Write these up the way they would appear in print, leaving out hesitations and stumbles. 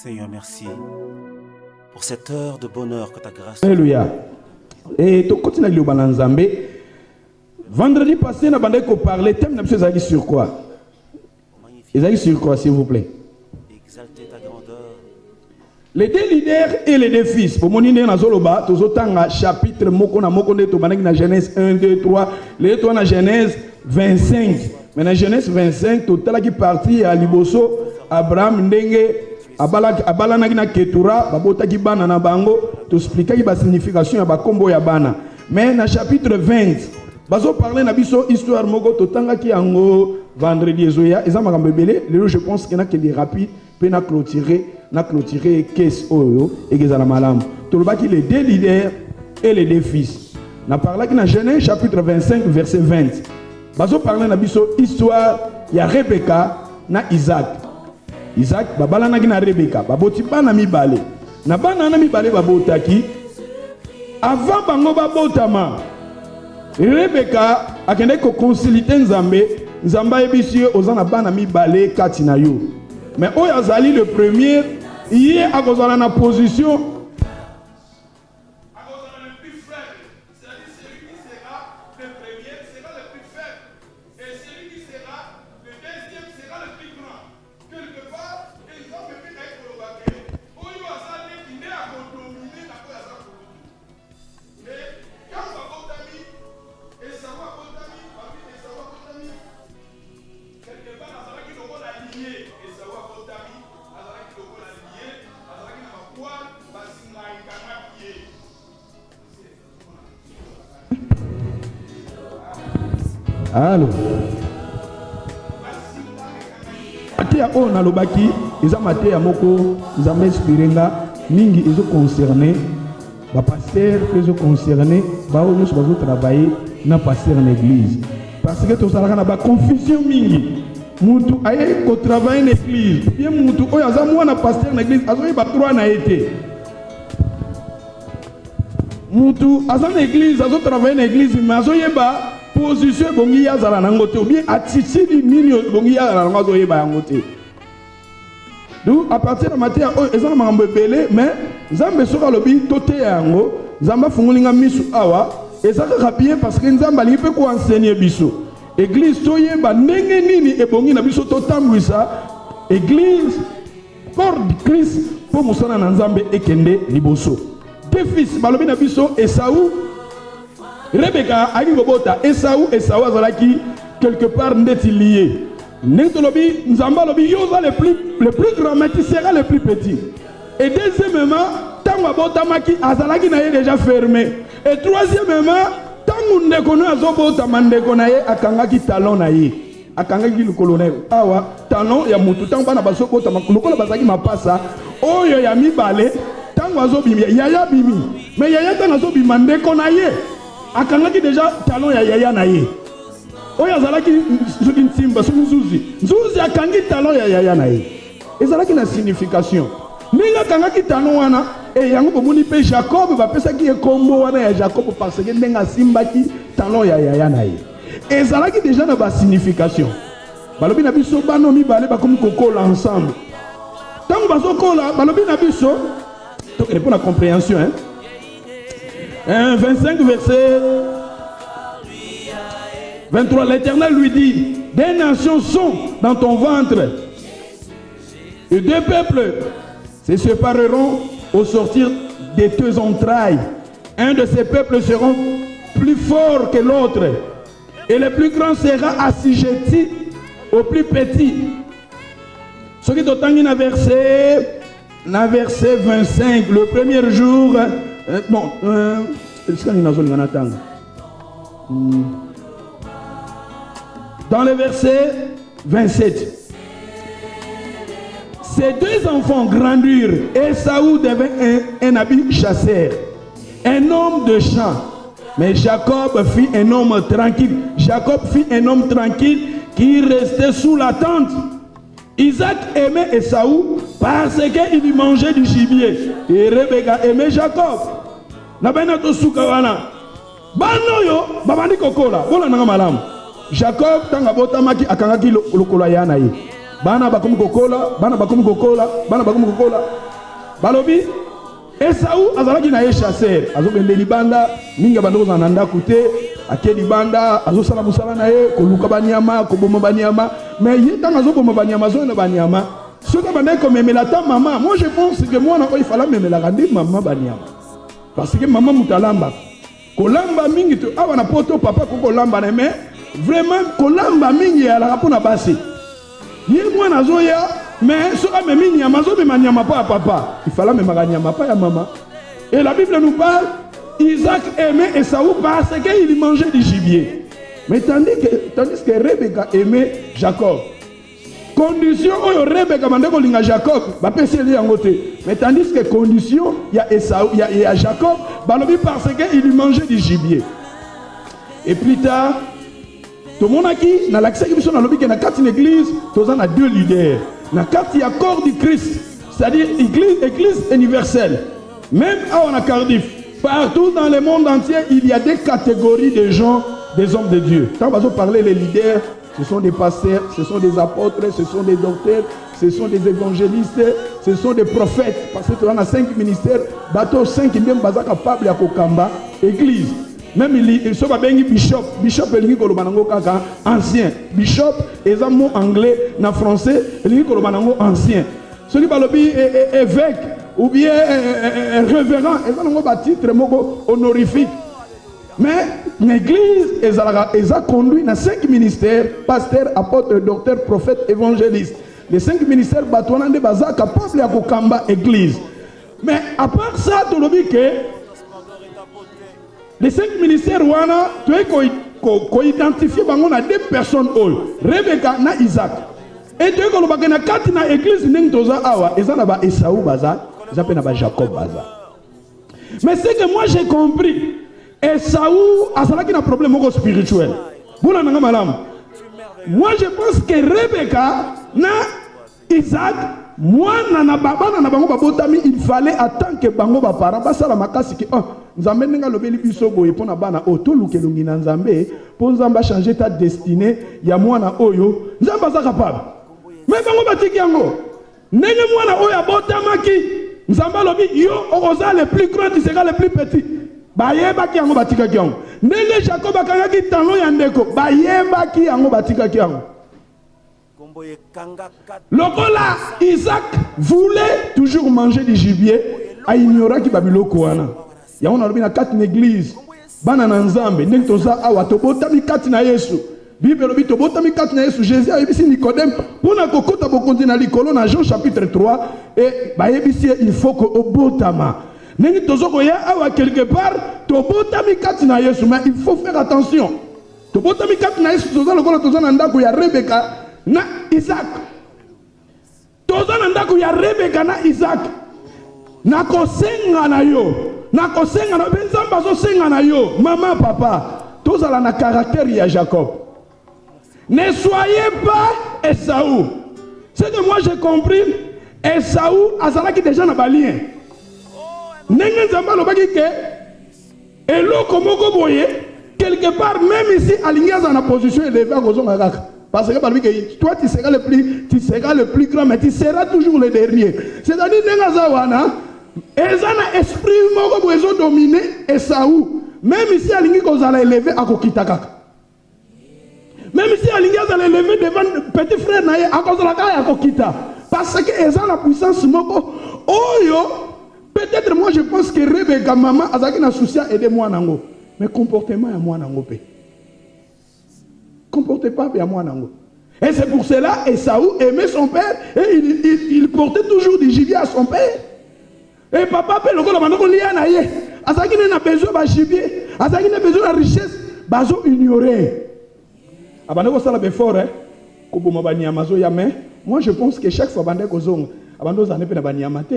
Seigneur, merci pour cette heure de bonheur que ta grâce. Alléluia. Et tu continues à lire Bananzambe. Vendredi passé, nous avons parlé. Thème n'a sur quoi? Ils sur quoi, s'il vous plaît? Exalter ta grandeur. Les deux leaders et les deux fils. Pour mon idée, dans Zoloba, tous autant chapitre Moko na Moko de Tobanek na Genèse 1, 2, 3. Les deux na Genèse 25. Mais dans Genèse 25, total qui parti à Liboso, Abraham, Ndenge, Abala na Ketura, Babota ki bana na bango, tu expliquer la signification ya kombo ya bana. Mais dans chapitre 20, bazo parler na biso histoire moko totanga ki ango vendredi ezoya, eza makambo ebele, lelo je pense qu'il y a que des rapides, pe na clôturer caisse oyo et gezala malam. Tolobaki les deux leaders et les deux fils. Na parla ki na Genèse chapitre 25 verset 20. Bazo parler na biso histoire ya Rebecca na Isaac. Isaac babala na gina Rebecca baboti bana mibale na bana na mibale babotaki avant bango babotama Rebecca akende ko consulter Nzamba ebisi ozana bana mibale kati na yo mais oyo azali le premier yé akozala na position Allô. Atia on a lobaki, ils ont maté à moko, ils ont inspiré là, mingi ils ont concerné, ba pasteur ils ont concerné, ba on nous travailler na pasteur en église. Parce que tout ça là na ba confusion mingi. Mutu aye ko travailler en église. Bien mutu oya za mwana pasteur en église, azo ba trois na été. Mutu aza en église, azo travailler en église, mais azo yeba position bongi ya zala nangote ou bien attitude nini bongi ya zala nangote yeba yangote. Donc à partir de matin oh ezana makambo belé mais nzambe soka lobi tote yango nzamba fungulinga misu awa ezaka bien parce que nzamba lipe ko enseigner biso église to yeba ndenge nini ebongi na biso to tambwisa église corps de Christ pour musana na nzambe ekende liboso. Deux fils balobi na biso Esaü Rebecca a dit Esaü azalaki quelque part ndeti lié. Nentolobi nzamba lobi yoza le plus grand mais tu seras le plus petit. Et deuxièmement, tango botamaki azalaki na ye déjà fermé. Et troisièmement, tango ndekono azobota mandeko na ye akangaki talon na ye. Akangaki le colonel. Awa talon ya mutu tango bana basokota makulukola bazaki mapasa oyo ya mibale tango azobimi yaya bimi. Mais yaya tango azobima ndeko na ye. Akangaki déjà talon ya yaya na ye. Oya zalaki soki ntimba soki nzuzi akangi talon ya yaya na ye. Ezalaki na signification. Ninga akangaki talon wana e yango bomoni pe Jacob bapesaki ekombo wana ya Jacob parce que ndenga simbaki talon ya yaya na ye. Ezalaki déjà na ba signification. Balobi na biso bano mibale bakomi kokola ensemble. Tango bazokola balobi na biso donc pour la compréhension hein. 25 verset 23, l'Éternel lui dit, des nations sont dans ton ventre et deux peuples se sépareront au sortir de tes entrailles. Un de ces peuples sera plus fort que l'autre et le plus grand sera assujetti au plus petit. Ce qui est autant dans verset 25, le premier jour, dans le verset 27, ces deux enfants grandirent. Esaü devint un habile chasseur, un homme de champ. Mais Jacob fit un homme tranquille. Jacob fit un homme tranquille qui restait sous la tente. Isaac aimait Esaü parce qu'il mangeait du gibier. Et Rebecca aimait Jacob. Nabenato sukawana. Banoyo, babandi kokola. Bola nanga malam. Jacob tanga botamaki akangaki lokola yana ye. bana bakomi kokola, bana bakomi kokola, bana bakomi kokola. Balobi Esaú azalaki na ye chasseur, azokende libanda, mingi bandoko za nanda kute, ake libanda, azosala musala na ye, koluka banyama, koboma banyama, mais ye tanga azoboma banyama, zo na banyama. Ce que bandai comme melata maman, moi je pense que moi il fallait me la rendre maman banyama. Parce que maman mutalamba. Kolamba mingi to awa na poto papa ko kolamba na mais vraiment kolamba mingi ala rapona basi. Ye moi nazoya mais ce que me nyama zo me nyama pas papa. Il fallait me nyama pas ya maman. Et la Bible nous parle Isaac aimait Esaú parce qu'il mangeait du gibier. Mais tandis que Rebecca aimait Jacob. Condition où Rebecca mande ko linga Jacob, ba pesi li yangote. Mais tandis que condition il y a Esaú, il y a Jacob, balobi parce qu'il lui mangeait du gibier. Et plus tard, tout le monde qui dans l'accès qui sont dans l'objet na quatre église, tous en a deux leaders. Na quatre il y a corps du Christ, c'est-à-dire église universelle. Même à Cardiff, partout dans le monde entier, il y a des catégories de gens, des hommes de Dieu. Quand on va parler les leaders, ce sont des pasteurs, ce sont des apôtres, ce sont des docteurs, ce sont des évangélistes, ce sont des prophètes. Parce que tu as 5 ministères, bateau 5 qui sont capables de kokamba, église. Même ils sont pas bien bishop, bishop elingi kolobanango kaka ancien. Bishop est un mot anglais, na français elingi kolobanango ancien. Celui balobi évêque ou bien révérend, ils ont un titre honorifique. Mais l'église est conduit dans 5 ministères, pasteur, apôtre, docteur, prophète, évangéliste. Les 5 ministères batouana de baza capables à kokamba église. Mais à part ça, tu le dis que les 5 ministères wana, tu es qu'on identifie à 2 personnes, Rebecca na Isaac. Et tu es qu'on va na 4 na église n'entoza awa, et ça na ba Esaú baza, ça peut na ba Jacob baza. Mais c'est que moi j'ai compris. Esaú a un problème spirituel. Moi je pense que Rebecca na Isaac, moi na baba na bango babotami, il fallait attendre que bango ba parents basala makasi ki nzambe ninga lobeli biso boye pona bana o to lukelungi na nzambe po nzamba changer ta destinée ya mwana oyo nzamba za capable. Mais bango batiki yango ndenge mwana oyo abotamaki nzamba lobi yo okoza le plus grand tu seras le plus petit. Bayebaki yango batikaki yango ndenge Jacob akangaki talon ya ndeko bayebaki yango batikaki yango. Lokola Isaac voulait toujours manger du gibier, a ignoré ki babiloko wana. Yango na lobi na 4 églises bana na nzambe ndenge toza awa tobotami 4 na Yesu. Bible lobi tobotami 4 na Yesu. Jésus a yebisi Nicodème pona kokota bokonzi na likolo na Jean chapitre 3 et bayebisi il faut que obotama. Nengi tozoko ya awa quelque part tobotami 4 na Yesu, mais il faut faire attention. Tobotami 4 na Yesu toza lokola toza na ndako ya Rebecca na Isaac. Toza na ndako ya Rebecca na Isaac. Na kosenga na yo, na kosenga na benzamba zo senga na yo, maman papa, toza la na caractère ya Jacob. Ne soyez pas Esaú. C'est que moi j'ai compris, Esaú azalaki déjà na balien. Nengen zamba lobaki ke eloko moko boye quelque part même ici aligné dans la position élevée à kozonga kaka. Parce que toi tu seras le plus grand, mais tu seras toujours le dernier. C'est-à-dire Nengazawana, ezana esprit moko bozo dominer Esaú. Même ici aligné kozala élevé à kokitaka. Même ici aligné kozala élevé devant petit frère naye à kozala kaya kokita. Parce que ezana la puissance moko oyo. Peut-être moi je pense que Rebecca maman azaki na souci à aider moi nango. Mais comportement à moi nango pe. Comportez pas à moi nango. Et c'est pour cela Esaú aimait son père et il portait toujours du gibier à son père. Et papa pe lokola manoko liya na ye. Azaki na besoin ba gibier, azaki na besoin de richesse, bazo ignorer. Abanoko sala befort ko boma banyama zo ya mais moi je pense que chaque fois bande ko zonga abando za ne pe na banyama te.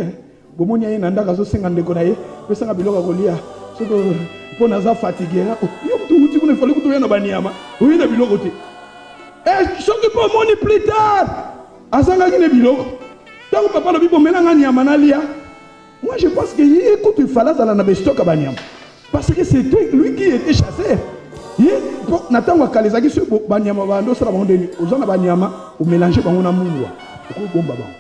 Bomoni aye nanda kazo senga ndeko na ye pesanga biloko kolia soko pona za fatigué yo tu uti kuna fallait que tu yana banyama oui na biloko te et soki po moni plus tard asanga ki ne biloko tango papa lobi bomelanga nyama na lia. Moi je pense que écoute il fallait dans la bestoka banyama parce que c'était lui qui était chasseur. Natangwa kalezaki sur banyama bando sala bondeni ozana banyama ou mélanger bango na mungwa ko bomba bango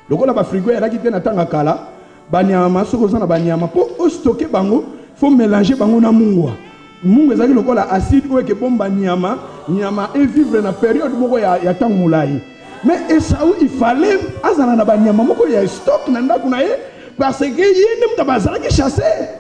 lokola ba frigo ya rakite natanga kala banyama soko ozana banyama po o stocker bango faut mélanger bango na mungwa mungwa ezaki lokola acide ou ke bomba nyama et vivre na période moko ya tango mulai mais Esaü il fallait azana na banyama moko ya stock na ndako na ye parce que yende mutabazala ki chasser.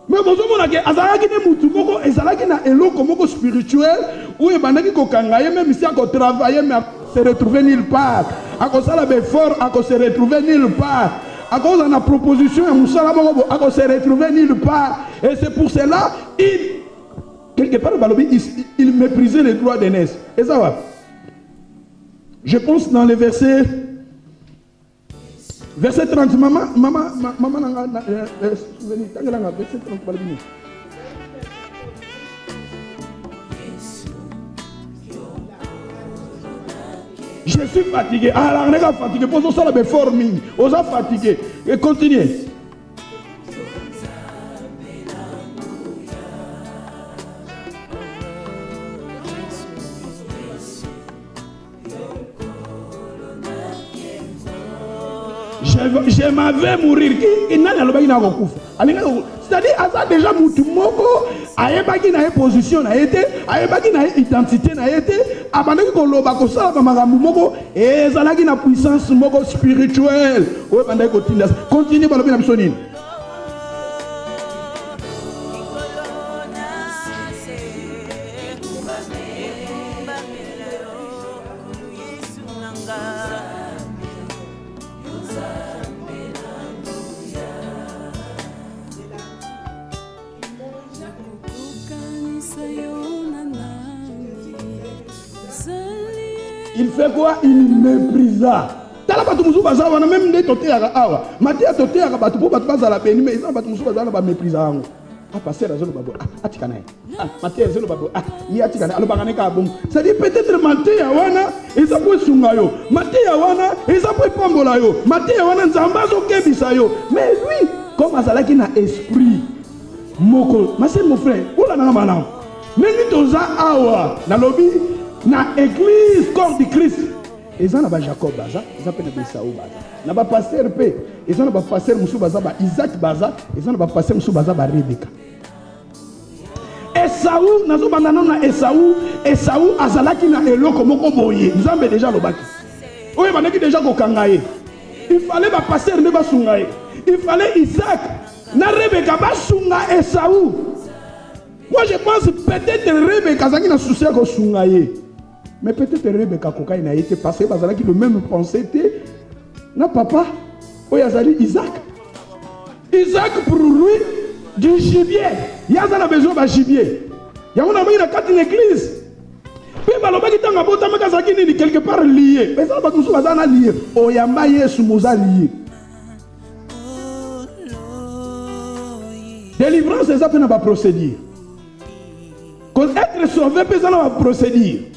Mais vous avez dit, azalaki ne mutu moko, ezalaki na eloko moko spirituel, où il bandaki ko kangaye même si ako travailler mais se retrouver nulle part. Ako sala be fort, ako se retrouver nulle part. Ako dans la proposition ya musala moko, ako se retrouver nulle part. Et c'est pour cela quelque part il méprisait les droits d'aînesse. Et ça va. Je pense dans les versets Verset 30, maman, verset 30, je suis fatigué. Ah, la regarde fatigué. Pour ça, la forming. On est fatigué. Et continuez. Je m'avais mourir. C'est-à-dire, ça déjà mutumoko, ayebaki na position na été, ayebaki na identité na été, abandaki ko loba ko sala ba makambu moko, ezalaki na puissance moko spirituelle. Ouais, bandaki ko tinda. Continue balobi na bisonine. Il fait quoi? Il méprisa. Tala batu musu baza wana même nde toté ya awa. Matia toté ya batu po batu baza la beni mais ils batu musu baza na ba méprisa ngo. Ah passer azolo babo. Ah atikana. Ah Matia azolo babo. Ah ni atikana alo bangane ka bon. Ça dit peut-être Matia wana eza po sunga yo. Matia wana eza po pambola yo. Matia wana nzamba zo kebisa yo. Mais lui comme azalaki na esprit moko. Ma c'est mon frère. Oula na mana. Mais ni toza awa na lobby na église corps du Christ. Et ça na ba Jacob baza, ça peut na Esaü baza. Na ba pasteur pe, et ça na ba pasteur musu baza ba Isaac baza, et ça na ba pasteur musu baza ba Rebecca. Esaü nazo bandana na Esaü azalaki na eloko moko boye. Nzambe déjà lobaki. Oye bandaki déjà ko kangaye. Il fallait ba pasteur ne ba sungaye. Il fallait Isaac na Rebecca ba sunga Esaü. Moi je pense peut-être Rebecca azaki na souci ko sungaye. Mais peut-être Rebecca Koka n'a été passé parce qu'il a le même pensée était na papa ou Yazali Isaac. Isaac pour lui du gibier. Il y a besoin de gibier. Il y a une carte d'une église. Puis baloba qui tanga bota makazaki ni quelque part lié. Mais ça va tout ça dans lié. Oyamba Yesu moza lié. Délivrance c'est ça peut pas procéder. Quand être sauvé peut ça pas procéder.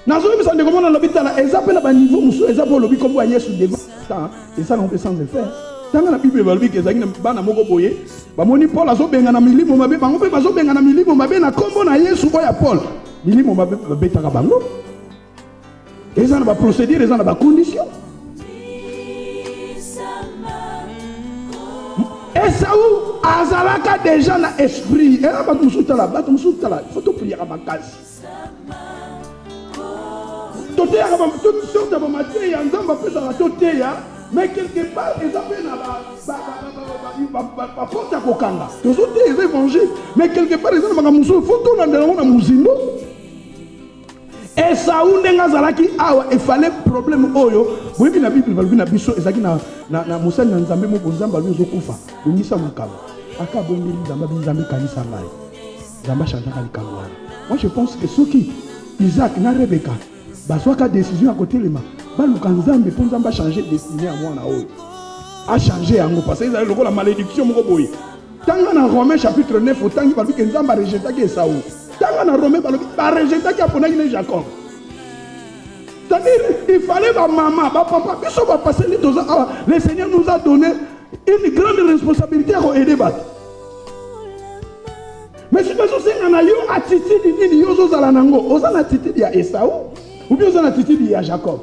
Nazo mi sande komona lobita la ezape na ba niveau musu ezape lobi comme wa Yesu devant ça et ça non peut sans effet. Tanga na Bible ba lobi ke ezaki na bana moko boye ba moni Paul azo benga na milimo mabe bango pe bazo benga na milimo mabe na kombo na Yesu boya Paul milimo mabe ba betaka bango eza na ba procédure eza na ba condition. Esaü azalaka déjà na esprit et ba musu tala faut to prier à makasi. Mais quelque part, ils avaient la force à Kokanga. Tous les évangiles. Mais quelque part, ils avaient la moussou. Faut tout l'endroit dans Mouzindo. Et ça, où n'est-ce qu'il fallait problème. Oui, la Bible va venir à Bissot. Et ça, na Moussa Nzambe, mon Zamba, lui, Zokufa. Le Nissa Moukaba. Akabongi, Zamba, Zamba, Kanisa Mai. Zamba, Chantal, Kangwa. Moi, je pense que ceux qui, Isaac, na Rebecca, baswaka décision à côté les mains. Baluka Nzambe pour Nzamba changer destinée à moi na oyo. A changer yango parce que ils ont la malédiction moko boye. Tanga na Romains chapitre 9 autant qui parle que Nzamba rejeta que Esaü. Tanga na Romains parle ba rejeta que aponaki na Jacob. C'est-à-dire il fallait ba maman, ba papa, biso ba passer les 2 ans. Le Seigneur nous a donné une grande responsabilité à aider bat. Mais si tu as une attitude de Yozo Zalanango, tu as une attitude de Esaü, ou bien tu as une attitude de Jacob.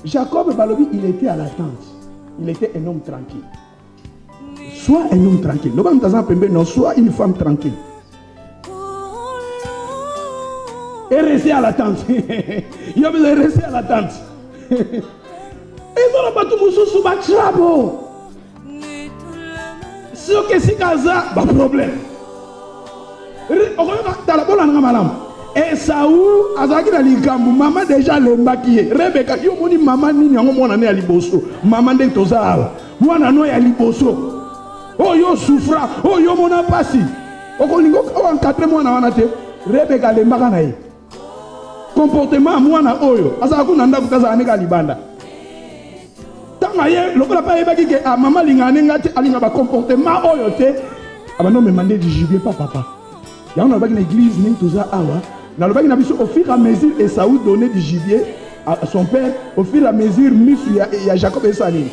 Jacob, il était à l'attente. Il était un homme tranquille. Soit un homme tranquille. Non, soit une femme tranquille. Et rester à l'attente. Il a besoin de rester à l'attente. Et voilà, pas tout le monde sous trouble. Si on a Gaza, pas de problème. Et Saou, Azaki na likambu, maman déjà le maquillé. Rebecca, yo moni maman ni nyango mwana ne aliboso. Maman de tozala. Mwana no ya liboso. Oh yo souffra, oh yo mona pasi. Okolingo en 4 mois na wana te. Rebecca le mbaka na ye. Comportement mwana oyo. Azaka kuna ndaku kaza aneka libanda. Tanga ye, lokola pa yebaki ke maman lingane ngati alinga ba comportement oyo te. Abano me mandé du gibier pas papa. Il y a une église, au fur et à mesure, Esaü donnait du gibier à son père, au fur et à mesure, il y a Jacob et Salim.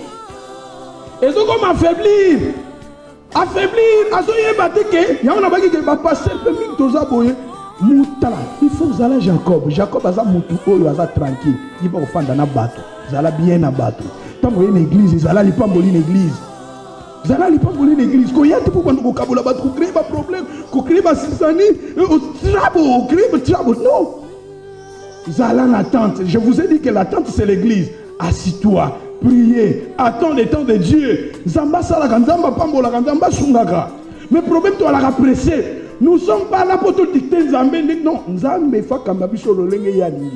Et donc, on affaiblir, il faut que Jacob a tranquille, il va faire dans bateau, il va bien dans bateau. Tant qu'il y a une église, il va pas une église. Vous allez pas voler l'église. Quand il y a des problèmes, vous créez des problèmes, vous créez des sistani, vous créez des troubles. Non. Vous allez en attente. Je vous ai dit que l'attente c'est l'église. Assis-toi, priez, attends le temps de Dieu. Zamba salaka, zamba pambola, zamba sungaka. Mais le problème, tu vas la pressé. Nous ne sommes pas là pour te dicter Zambé. Non, Zambé fa kambabiso lolenge yani.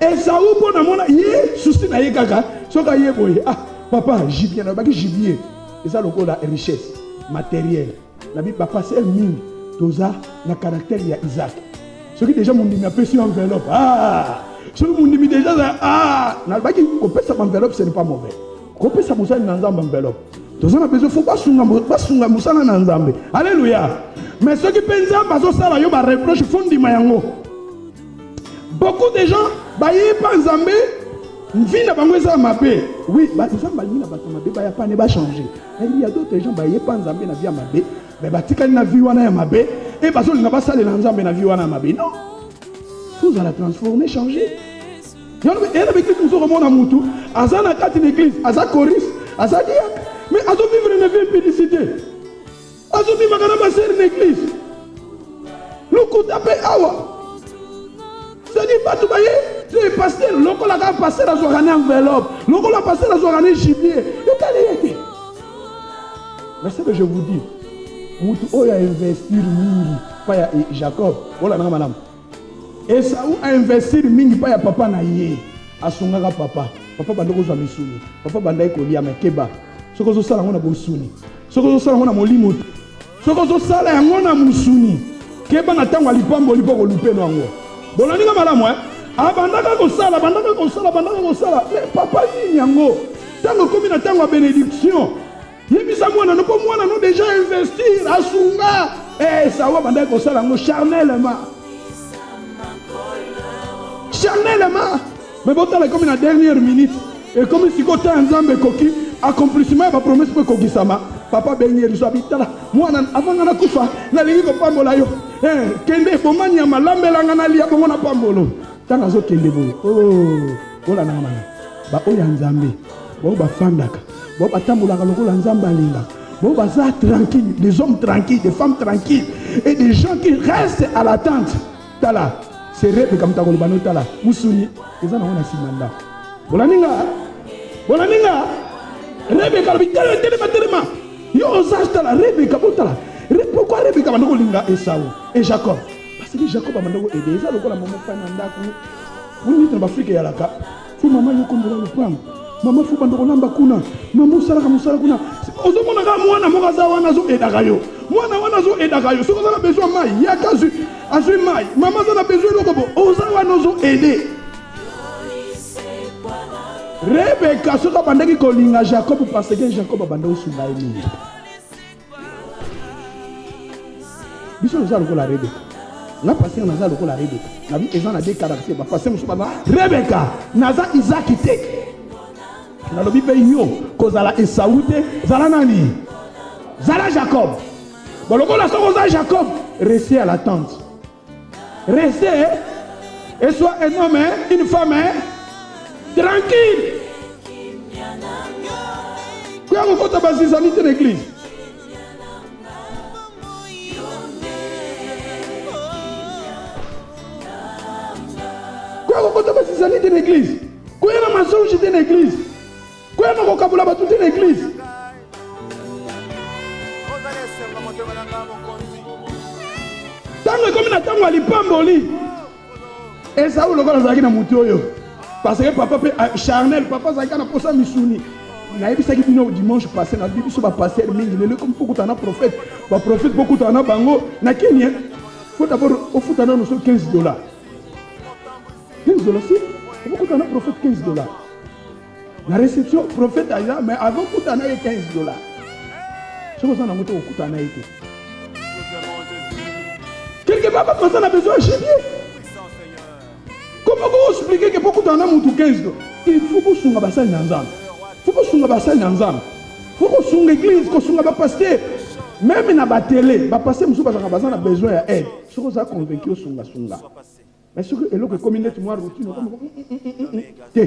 Et ça ou bon amona yé souci na yé kaka. Soka yé boye. Ah. Papa, gibier, gibier. Et ça, le la richesse matérielle. La vie, papa, c'est mine. Toza, le caractère, il y a Isaac. Ceux qui déjà m'ont dit, mais après, sur enveloppe. Ah! Ceux qui m'ont dit, déjà, ah! N'a qui couper sa enveloppe, ce n'est pas mauvais. Couper sa moussa dans enveloppe. Toza, on a besoin, il ne faut pas sunga moussa dans enveloppe. Alléluia. Mais ceux qui pensent, parce que ça, il y a un reproche, font du mayango. Beaucoup de gens, bah, ils pensent en vie n'a pas mabé. Oui, bah ça m'a dit mabé, bah y a pas ne va changer. Il y a d'autres gens bah y pas nzambe na vie à mabé, mais bah tika na vie wana ya mabé et bah so n'a pas ça les nzambe na vie wana mabé. Non. Vous allez transformer, changer. Il y a avec tout ce monde à mutu, azana kati l'église, aza choris, aza diak. Mais azo vivre une vie impudicité. Azo vivre kana passer une église. Le coup d'appel awa. Ça dit pas tout bailler. Le pasteur, l'on a passé la soirée enveloppe, l'on a passé la soirée gibier. Mais ce que je vous dis, Moutou a investi mingi, pas Jacob, voilà madame. Et Saou a investi mingi, pas papa naïe, à son papa. Papa bandoko za misuni, papa bandai kolia mekeba. Ce que je sais, on a bosuni. Ce que je sais, on a molimo. Ce que je sais, on a musuni. Keba na tango alipambo lipo lupe no ango. Bolani nga malamu bandaka kosala. Mais papa ni yango. Tango komi na tango bénédiction. Yebisa mwana no ko mwana no déjà investir asunga. Ça va bandaka kosala ngo charnellement. Mais bon tala comme na dernière minute et comme si ko ta nzambe koki accomplissement ba promesse ko kokisama. Papa benye risabitala mwana avanga na kufa na lingi ko pambola yo. Kende bomanya malambelanga na lia bongo na pambolo. Tanga zo kende boyo. Oh, ola na mama. Ba oya nzambe. Bo ba fandaka. Bo ba tambulaka lokola nzambe alinga. Bo ba za tranquille, des hommes tranquilles, des femmes tranquilles et des gens qui restent à l'attente. Tala, c'est rebe comme ta kolibano tala. Musuni, eza na wana simanda. Bolaninga. Rebe kalbitala telema. Yo osage tala rebe kabotala. Pourquoi Rebecca bandoko linga Esaü et Jacob? Parce que Jacob a bandoko aider. Ça lokola maman fana ndako. Vous n'êtes pas Afrique ya laka. Faut maman yo kondola le pam. Maman faut bandoko namba kuna. Maman sala kuna. Ozo mona ka mwana mokaza wana zo edaka yo. Mwana wana zo edaka yo. Soko za besoin mai ya kazu. Azui mai. Maman za besoin lokobo. Oza wana zo aider. Rebecca soka bandaki kolinga Jacob parce que Jacob a bandoko sunga emi. Biso nous allons la Rebecca. La passion nous allons la Rebecca. La vie est dans des caractères. La passion nous sommes Rebecca. Naza Isaac te. Na lobi pe yo ko zala Esaü te zala nani. Zala Jacob. Bon, le gars, Jacob, restez à la tente. Restez, et soit un homme, une femme, tranquille. Quand on compte à de l'église. Quand on compte à de l'église. Quand on a mensonge de l'église. Quand on a vocabulaire de l'église. Tango comme na tango alipamboli. Et ça ou le gars zaki na mutoyo. Parce que papa peut charnel, papa zaki na posa misuni. Na yebi saki bino dimanche passé na bibi so ba passer mingi le comme beaucoup tana prophète. Ba prophète beaucoup tana bango na Kenya. Faut d'abord au foot na no $15. $15 si. Beaucoup tana prophète $15. La réception prophète aya mais avant foot na $15. Je pense na moto au foot na été. Quelque part, parce qu'on a besoin de chier. Comment vous expliquez que beaucoup d'en a monté 15 $? Il faut que vous soyez ensemble. Il faut que vous soyez ensemble. Il faut que vous soyez l'église, que vous soyez pasteur. Même dans la télé, le pasteur a besoin d'aide. Si vous êtes convaincu, vous soyez ensemble. Mais ce que le communauté moi routine, si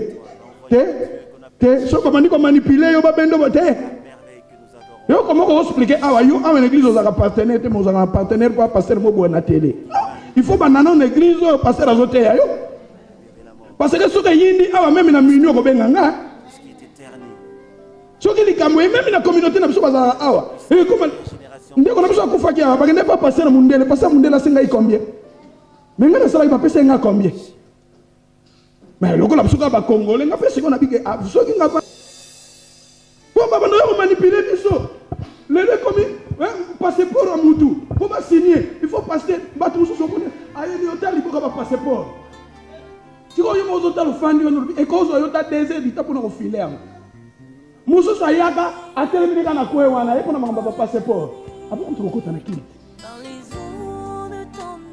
vous manipuler, vous avez besoin de comment vous expliquez l'église vous avez un partenaire pour passer le na télé. Il faut que dans l'église passer à zoter parce que ce que yindi même na minyo ko benganga ce qui likamwe même na communauté na biso bazala awa et comme ndeko na biso akufa kia ba kende pas passer na mundele passer mundele senga i combien mais ngana sala ba pesa nga combien mais loko la biso ba congolais nga pesa ko na bige so ki nga pour manipuler les choses. Les passeport à Moutou. Pour signer, il faut passer. Batou sous son bonnet. Aïe, il faut pas passeport. Si vous avez un hôtel fan, et quand vous avez un désert, il faut vous filer. Moussou Sayaka a terminé dans la Kouéwana, et qu'on a un passeport. Après, on trouve un qui.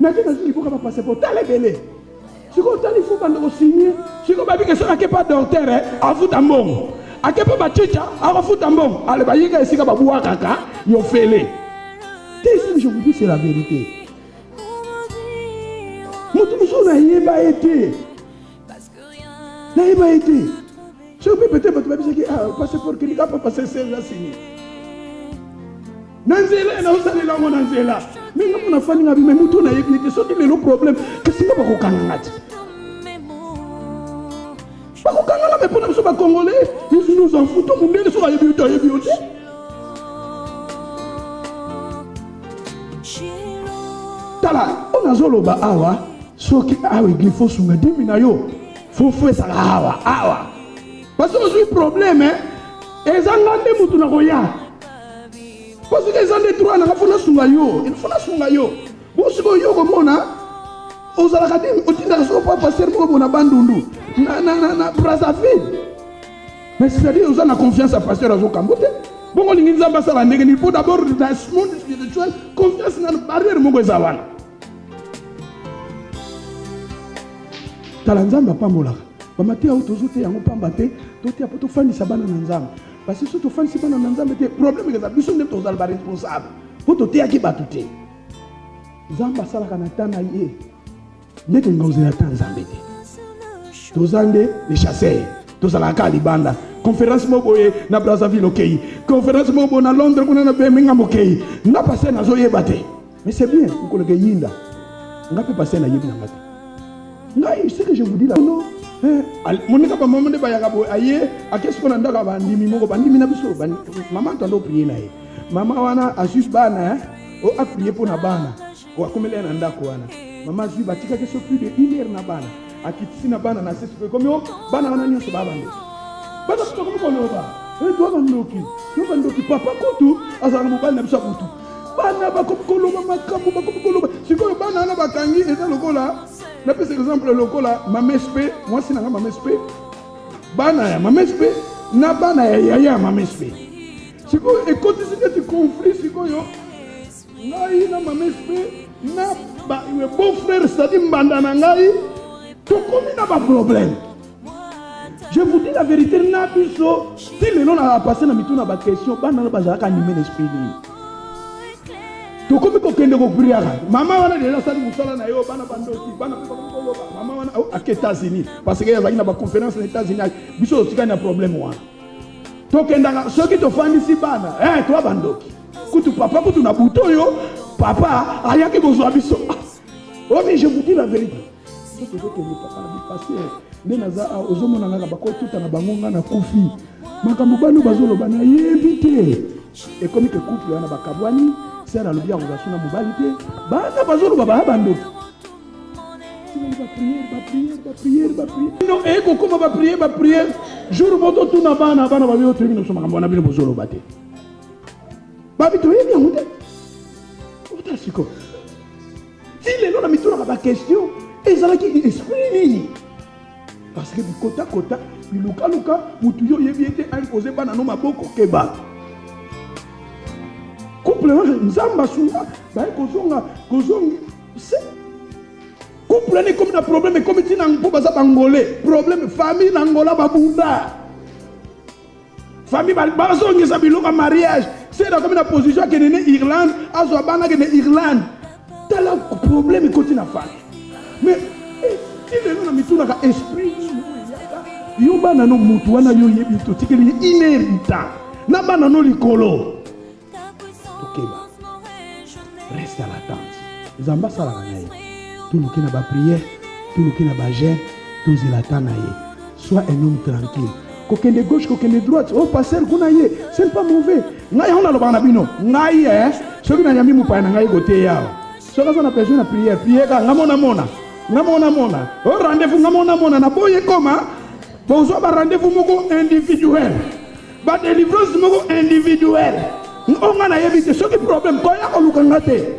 Maintenant, il faut pas passeport. T'as les bélés. Si vous avez il faut pas signer. Si vous avez pas docteur, à vous d'amour. Akepa bachicha, abafuta mbongo, ale bayika esika babuwa kaka, yo fele. Je vous dis c'est la vérité. Moutou na yeba été. Na yeba été. Je peux peut-être pas dire que passeport que n'a pas passé 16 ans signé. Nanzela na usali la mona nanzela. Mais nous na fani ngabi mais moutou na yeba été, sorti le problème que c'est pas ko kanangati. Mais pour nous, les Congolais, ils nous en foutent. Tout le monde est à Tala, on a zoloba awa, so qui a eu faut sounger 10 minutes, faut faire ça awa. Parce que j'ai un problème, et ils ont des moutons à parce qu'ils ont des droits à la sounger, il faut la sounger. Vous savez, comment on a, aux Alacadines, au Tina, pas passer pour mon abandon. Na Brazzaville. Mais c'est-à-dire que vous avez confiance à pasteur Azokambote. Bon, on dit que ça va il faut d'abord dans ce monde spirituel confiance dans la barrière Mogozawan. Talanzamba pas mola. Bamaté autozote yango pambate, toté apoto fani sabana nanzamba. Parce que si tu fani sabana nanzamba, le problème est que biso ne tozal ba responsable. Faut toté aki batute. Zamba sala kana tana ye. Nete ngozela tanzamba. Tozande les chasseurs, tozalaka libanda. Conférence moboye na Brazzaville okei. Conférence mobo na Londres kuna na Birmingham okei. Na passer na zoye bate. Mais c'est bien, vous connaissez Yinda. On peut passer na yebi na bate. Ngai, c'est que je vous dis là. Non. Monika ba maman de bayaka boy aye, akesko na ndaka bandimi moko bandimi na biso. Maman tondo prier na ye. Maman wana asus bana, o a prier pour na bana. O akomele na ndako wana. Maman zui batika ke so plus de 1 heure na bana. Akitisi na bana na sisi comme yo bana wana nyonso babande bana to comme ko loba to bandoki to bandoki papa kutu azala mobali na biso kutu bana ba ko loba makambo ba ko loba siko bana na bakangi eza lokola na pese exemple lokola mamespe moi sina nga mamespe bana ya mamespe na bana ya mamespe siko ekotisi ti conflit siko yo ngai na mamespe na ba bon frère c'est-à-dire mbanda na ngai. Problème. Je vous dis la vérité, si les gens ont passé dans la question, ils n'ont pas animé l'esprit. tokomi kokende kopriaka mama wana déjà sali musala na yo bana bandoki bana koloba mama wana aux États-Unis parce que yazaki na ba conférence aux États-Unis biso tika na problème wana tokendaka soki tofandisi bana toi bandoki kutu papa kutu na buto yo papa ayaki kozwa biso oh mais je vous dis la vérité tokende papa na pasteur nde naza ozomona ngaka bakotuta na bangonga na kufi makambo bano bazoloba na yebi te ekomi ke couple wana bakabwani sera alobi akozasuna mobali te bana bazoloba baya bandoki bapriere no ekokoma bapriere jour moto tuna bana babio toyebi noso makambo wana bino bozoloba te babi toyebi yango te ota siko ti lelo na mitunaka baquestion ezalaki esprit nini parce que bikota bilukaluka mutu yo yebi ete imposé bana no maboko keba couple wana nzamba sunga baye kozonga se couple ni comme na problème comme tina mpo baza bangolais problème famille na ngola babunda famille bazongeza biloko mariage c'est comme na position que ne Irlande azwa bana que ne Irlande tala problème côté na famille mais il est na mituna ka esprit yo bana no mutu wana yo yebi to tikeli inerita na bana no likolo tokeba reste à l'attente zamba sala na ye tout le qui na ba prière tout le qui na ba jeûne tout zilata na ye sois un homme tranquille kokende gauche kokende droite oh passer kuna ye c'est pas mauvais ngai on a le bana bino ngai soki na nyami mupaya na ngai gote yao soki ça na personne na prière ka ngamona oh rendez-vous ngamona na boye koma bonsoir ba rendez-vous moko individuel ba délivrance moko individuel on nga na yebite soki problème koya koluka ngate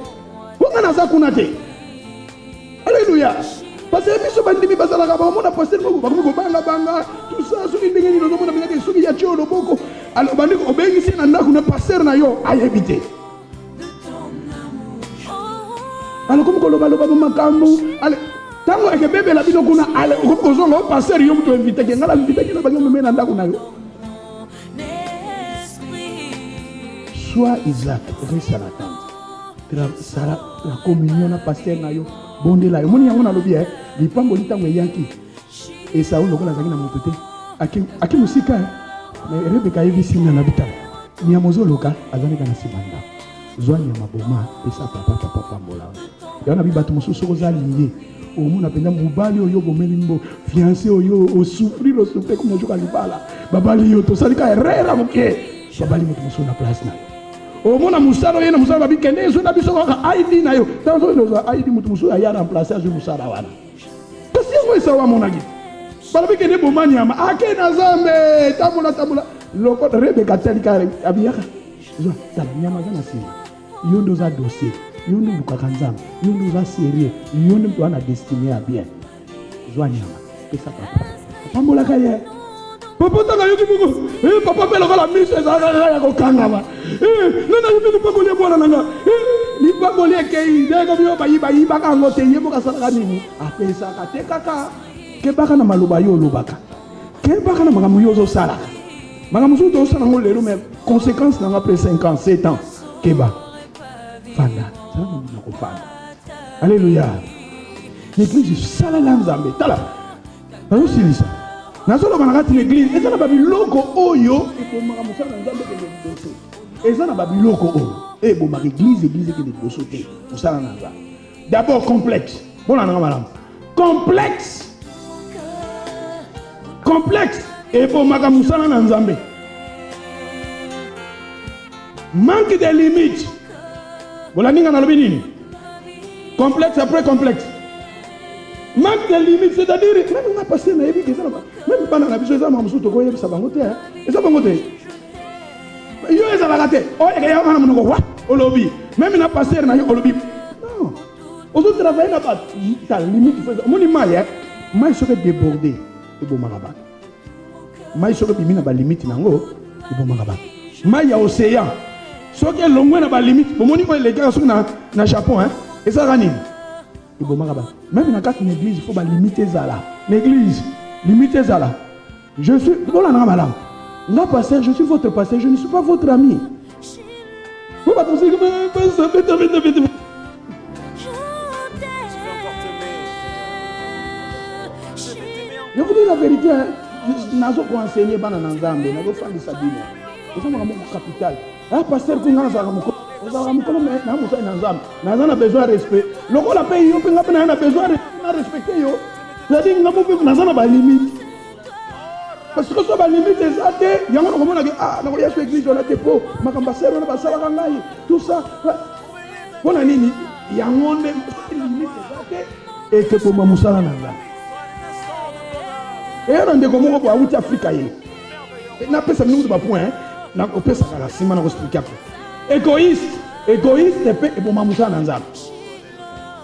on na za kuna te alléluia parce que biso bandimi bazalaka bamona pasteur moko bakomi banga tout ça soki ndenge nini ozomona bengaki soki ya tio loboko alors bandiko obengisi na ndako na pasteur na yo ayebite alors comme koloba makambo ale tango ekebebela bino kuna ale okozonga o pasteur yo muto invite ke ngala invite ke na bango meme na ndako na yo soit Isaac reste à l'attente sala la communion na pasteur na yo bonde la yo moni yango na lobi lipambo litango yanki et ça lokola zaki na moto te aki musika mais Rebeka yebisi na bitala ni amozo loka azani kana simanda zwani ya maboma pesa papa pambola yana bibatu mususu kozali omuna penda mobali oyo bomeli mbo fiancé oyo osouffrir comme joka libala babali yo to salika errera moke babali moto mususu na place na omona musala yena musala babikende zo na biso ka ID na yo tanzo zo ID moto mususu ya remplacer zo musala wana kasi ngo isawa monaki babikende bomani ama akena zambe tamula loko Rebeka talika abiyaka zo tala nyama za na sima yondo za dossier yondo lukaka nzambe yondo za sérieux yondo mtu ana destiné à bien zwanyama pesa papa pambola kaye papa tanga yoki buko papa pelo kala mise za ya kokangama nana yoki pako le bona nanga ni pako le kei ndeko biyo bayi baka ngote yebo kasala nini apesa ka tekaka ke baka na maloba yo lobaka ke baka na magamu yo zo sala magamu zo to sala ngolelo mais conséquence na après 5 ans 7 ans keba fanda alléluia l'église sala la nzambe tala bazo silisa nazolo banakati l'église ezana babiloko oyo ekomaka mosala nzambe kende liboso ezana babiloko oyo ebomaka église kende liboso te mosala na nzambe d'abord complexe bona nanga malamu complexe ebomaka mosala na nzambe manque de limites. Voilà, nous avons dit complexe après complexe. Manque de limites, c'est-à-dire, même on a passé, même pas dans la vision, ils ont tout coupé, ça va monter. Et ça va monter. Ils ont raté. Oh, il y a un homme au lobby. Même on a passé dans le lobby. Non. Aux autres travailleurs, il n'y a pas de limite. Mon image, moi, je suis débordé. Et bon, marabat. Moi, je suis limite. Et bon, marabat. Moi, il y a océan. Ce qui est long, il y a des limites. Pour moi, les gars sont dans le Japon. Et ça, même dans quatre églises, il faut limiter ça là. L'église, limiter ça là. Je suis. Voilà, non, madame. Là, pasteur, je suis votre pasteur, je ne suis pas votre ami. Vous ne pouvez musique. Je vous dis la vérité, nazo ko enseigner bana na Nzambe, nazo fandi sabine. Eza mama capital. Ah pasteur kunga za kamko. Eza kamko mais na musa na Nzambe. Naza na besoin de respect. Loko la paye yo penga pe na besoin de respecter yo. C'est-à-dire ngamu pe naza na ba limite. Parce que so ba limite ça te yango ko mona ke na ko yesu église on a te po makamba sero na basala kangai tout ça. Bona nini yango ne limite ça te et que pour mamusala na Nzambe. Et on a des communs pour avoir Africa. Na pesa nous ba point na ko pesa kala sima na ko expliquer. Égoïste et bon mamusa na Nzambe.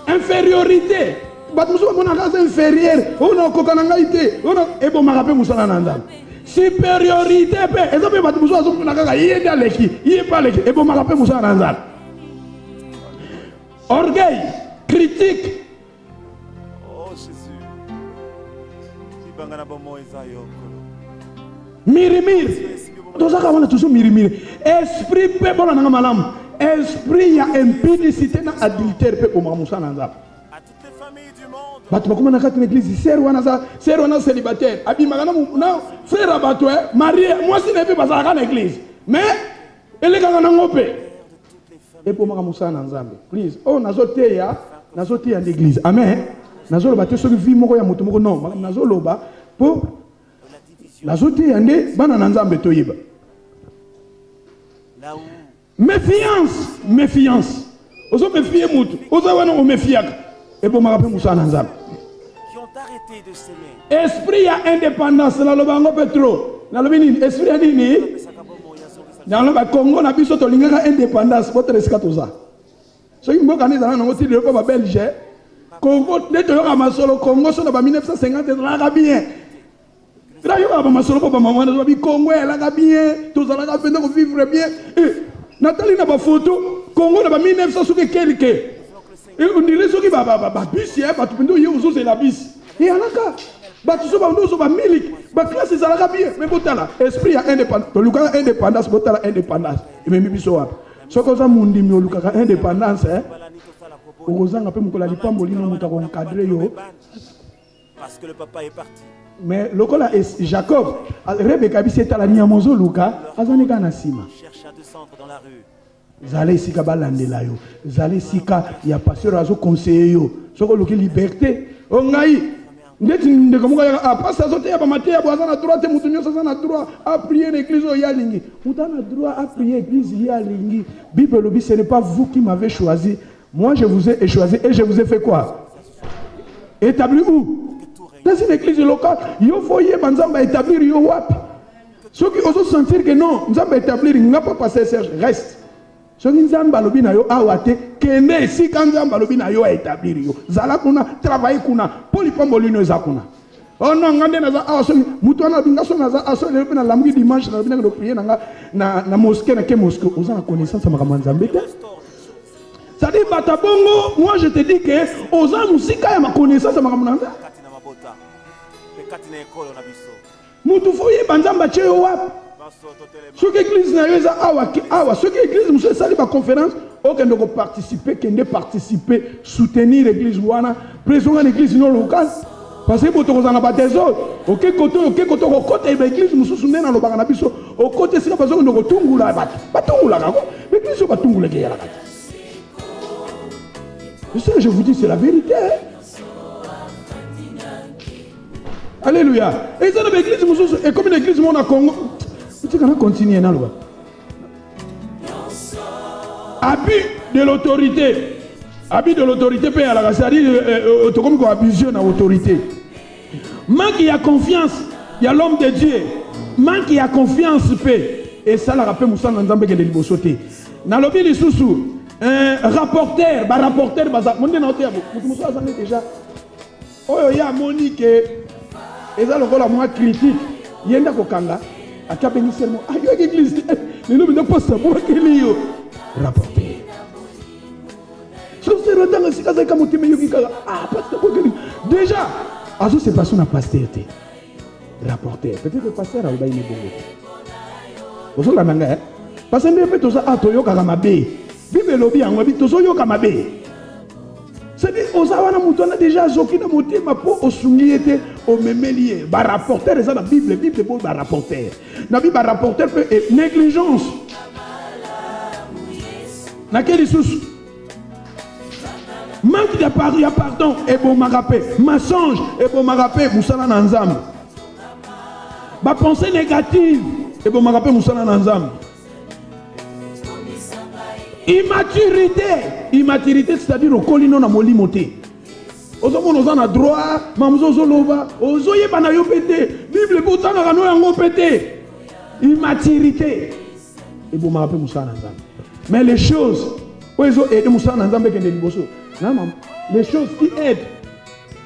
Infériorité. Bat muso ko na casa inférieur. On ko kana ngaite. On e bon marape musa na Nzambe. Supériorité pe ezo pe bat muso azo na kaka yenda leki. Yé pas leki e bon marape musa na Nzambe. Orgueil, critique. Mirimir. Tout ça qu'on a toujours mirimir. Esprit peut bon na malam. Esprit y a impudicité na adultère peut au mamusa na Nzambe. À toutes les familles du monde. Bato bakoma na kati l'église ser wana célibataire. Abi magana na frère abato marié moi si ne peut pas à l'église. Mais ele kanga na ngope. Et pour mamusa na Nzambe. Please. Oh nazote ya l'église. Amen. Nazolo bato so vie moko ya moto moko non. Nazolo ba pour nazote yande bana na Nzambe toyeba. Méfiance. Ozo méfier mutu. Ozo wana o méfiaka. Et pour marape musa na Nzambe. Qui ont arrêté de s'aimer. Esprit ya indépendance na lobango petro. Na lobini esprit ya nini? Na loba Congo na biso to lingaka indépendance pour resika toza. So mboka ni zana ngo ti le ko ba Belge. Congo de to yoka masolo Congo so na ba 1950 na bien. Là, il y a un masolo pour maman, nous avons Congo, elle a bien, tous allons vivre bien. Nathalie n'a pas photo, Congo n'a pas 1900 sur quelqu'un. Et on dirait ce qui va bis, tu peux c'est la bis. Et à la cas, tu vas milik, classe c'est la bien, mais botala, esprit indépendant, tu as indépendance, botala indépendance. Et même biso ap. Ce que ça mundi mi oluka indépendance, Ozanga pe mukola lipambolino mutako encadrer yo. Parce que le papa est parti. Mais lokola Jacob, Rebecca biseta la niamozo Luka, azanika na sima. Cherche à descendre dans la rue. Zale sika balandela yo. Zale sika ya pasteur azo conseiller yo. Soko loki liberté. Ongai. Ndeti ndeko muka ya pasteur azote ya bamate ya bwaza na droit te mutu nyosa na droit à prier l'église o ya lingi. Muta na droit à prier l'église ya lingi. Bible lobi ce n'est pas vous qui m'avez choisi. Moi je vous ai choisi et je vous ai fait quoi? Établi où? Dans une église locale, il faut y établir yo wap. Ceux qui osent sentir que non, nous allons établir, nous n'avons pas passé Serge, reste. Ceux qui nous allons établir yo awate, kende si quand nous allons établir yo, zala kuna travailler kuna, polipambolino zakuna. Oh non, ngande na za aso, mutwana bingaso na za aso le na lamuki dimanche na binga prier na mosquée na ke mosquée, aux en connaissance ma kamanzambe. Ça dit batabongo, moi je te dis que aux en musika ya ma connaissance ma kamanzambe. Mutu foye banzamba cheo wapi? Ceux qui église na yo za awa, ceux qui église monsieur sali ba conférence, aucun de participer, soutenir l'église wana, présenter l'église non locale. Parce que boto kozana ba trésor, OK côté côté l'église mususu nena lo bana biso, au côté sika bazo ndoko tungula batungula kako, l'église ba tungula ke yala kati. Je vous dis c'est la vérité. Alléluia. Et ça, l'église, et comme l'église, on a Congo. Tu vas continuer. Abus de l'autorité. Abus de l'autorité, c'est-à-dire, comme quoi abuser de l'autorité. Manque de confiance. Il y a l'homme de Dieu. Manque de confiance. Et ça, la rappelle, Moussa Nzambe qui est de l'ibosauté. Dans le pays de Soussou, rapporteur, mon Dieu, Moussa Nzambe déjà. Oh, il y a Monique. Et ça, le moi critique. Il y a un kokanga. A kabeni seulement. Ah, il y a une église. Mais nous, nous pas ça. Pour qu'il y ait rapporté. Si vous êtes dans le sika, vous avez ah, pasteur, déjà, Azo, c'est pas son pasteur. Rapporté. Peut-être que le pasteur a oublié les bons. Vous avez la nanga. Parce que nous, peut-être, ah, Toyo Karamabe. Bible lobi yango bi tozoyo kamabe. C'est-à-dire ozawana mutona déjà zoki na motema po osungi ete o memelie ba rapporteur ça la Bible bo ba rapporteur. Na bi ba rapporteur peut négligence. Na quel sous manque de pardon et bon marapé, mensonge et bon marapé musala na nzambe. Ba pensée négative et bon marapé musala na nzambe. Immaturité, c'est-à-dire au colino na moli moté. Ozomo oza na droit, mamzo zoloba, ozoye bana yo pété, Bible botanga kano yango pété. Immaturité. Et bon marapé musala na nzambe. Mais les choses, ozo aider musala na nzambe kende liboso. Les choses qui aident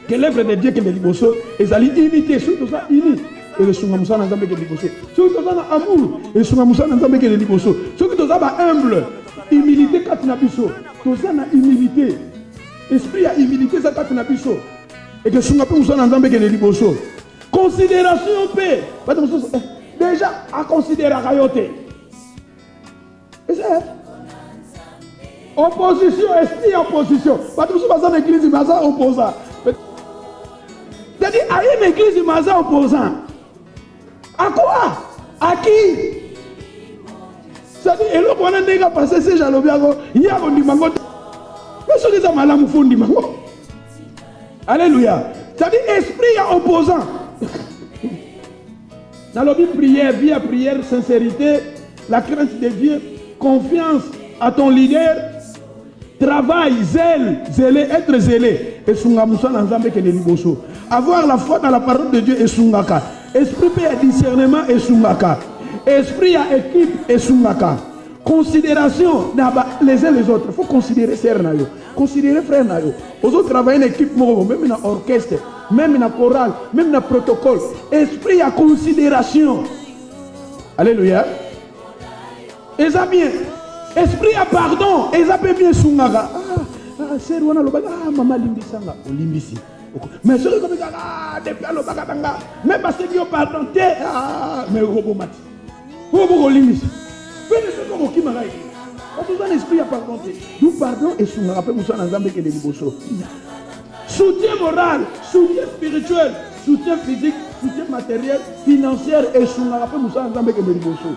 que l'œuvre de Dieu qui est liboso, ils allaient unité, surtout ça, uni. Et le sunga musana nzambe qui est liboso. Surtout ça, amour. Et le sunga musana nzambe qui est liboso. Surtout ça, humble. Humilité, katina biso. Tout ça, humilité. Esprit à humilité, ça katina biso. Et que sunga musana nzambe qui est liboso. Considération paix. Déjà, à considérer à rayoter. Et ça, opposition, esprit opposition. Pas tout ça dans l'église, mais ça opposant. C'est-à-dire, à une église, mais ça opposant. À quoi? À qui? C'est-à-dire, et là, on a déjà passé ces jalobes, il y a un dimanche. Mais ce qui est malade, il faut un dimanche. Alléluia. C'est-à-dire, esprit opposant. Dans le prière, vie à prière, sincérité, la crainte de Dieu, confiance à ton leader. Travail, zélé, être zélé. Et sunga musa nzambe ke liboso. Avoir la foi dans la parole de Dieu et sungaka. Esprit à discernement et sungaka. Esprit à équipe et sungaka. Considération les uns les autres. Il faut considérer sœur nayo, considérer frère nayo. Aux autres travailler en équipe même dans orchestre, même dans chorale, même dans protocole. Esprit à considération. Alléluia. Et ça bien. Esprit à pardon, et ça peut bien sungaka. C'est wana loba maman limbisanga, limbisi. Mais ce que comme depuis loba tanga, même parce que pardon te mais robo mati. Robo limbisi. Fais ce que qui m'a dit. Parce que un esprit à pardon te. Nous pardon et sungaka peut musa nzambe ke liboso. Soutien moral, soutien spirituel, soutien physique, soutien matériel, financier et sungaka peut musa nzambe ke liboso.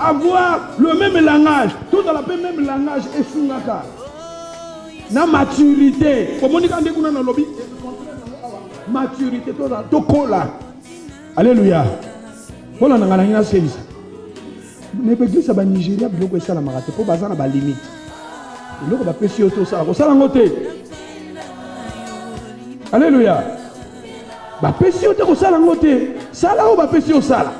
Avoir le même langage, tout dans le même langage et sungaka. Na maturité. Comment on dit qu'on a lobby? Maturité, tout cola. Alléluia. Voilà, on a un service. Ne peut pas ça Nigeria, bloquer ça la marate. Pour baser na limite. Le ko ba pesi auto ça. Ko sala ngote. Alléluia. Ba pesi auto ko sala ngote. Sala o ba pesi o sala.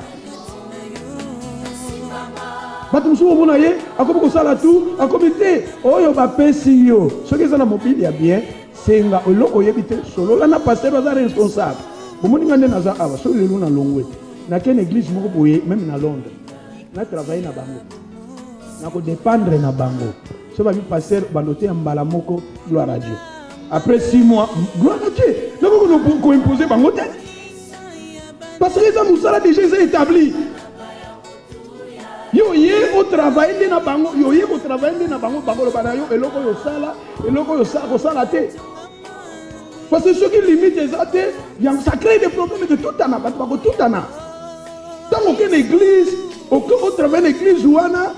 Batumsuo mona ye akobi kosala tout akobi te oyo bapesi yo soki eza na mobili ya bien senga oloko oyebi te solola na pasteur aza responsable bomoninga nde naza awa soki lelo na longwe nake na église moko boye même na Londres na travaille na bango na kodépendre na bango so babi pasteur balote ya mbala moko gloire à Dieu après 6 mois gloire à Dieu nako ko imposer bango te parce que ça musala déjà établi. Yo ye au travail de na bango yo ye au travail de na bango bango le bana yo eloko yo sala te parce que ceux qui limitent les athées ça crée des problèmes de tout ana ba tout ana dans aucune église au travail d'église ouana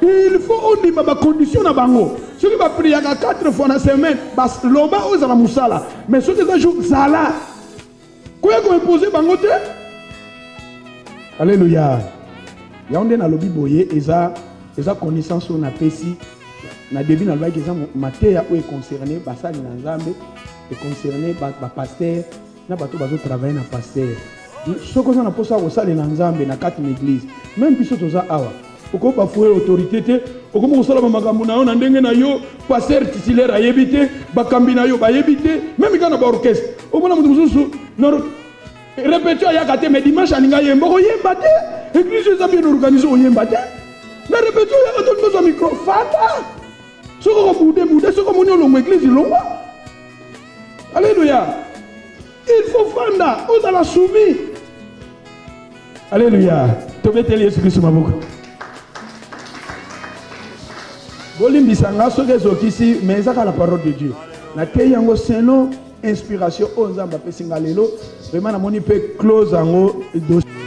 il faut on dit ba condition na bango ceux qui va prier 4 fois dans la semaine bas loba ozala musala mais ceux qui jour sala quoi ko imposer bango te. Alléluia. Il y a un lobby boye eza connaissance on a pesi na début na lobby eza mateya ou est concerné basali na nzambe est concerné ba pasteur na bato bazo travailler na pasteur soko za na posa ko sala na nzambe na kati l'église même biso toza awa oko ba fouer autorité te oko mo sala makambo na yo na ndenge na yo pasteur titulaire ayebite bakambi na yo bayebite même kana ba orchestre o mona mutu mususu no répétition ya kate mais dimanche aninga yembo ko yemba te. L'église est bien organisée au Yembate. La répétition, il y a tout le micro. Fata. Ce qu'on a boudé, ce qu'on a dit dans l'église, il l'ont. Alléluia. Il faut fanda. On a la soumis. Alléluia. Tu veux te lire ce que c'est ma boucle. bolimbisanga soki ezokisi mais ezaka la parole de Dieu natei yango selon inspiration oyo nzambe apesinga lelo vraiment namoni mpe close yango dossier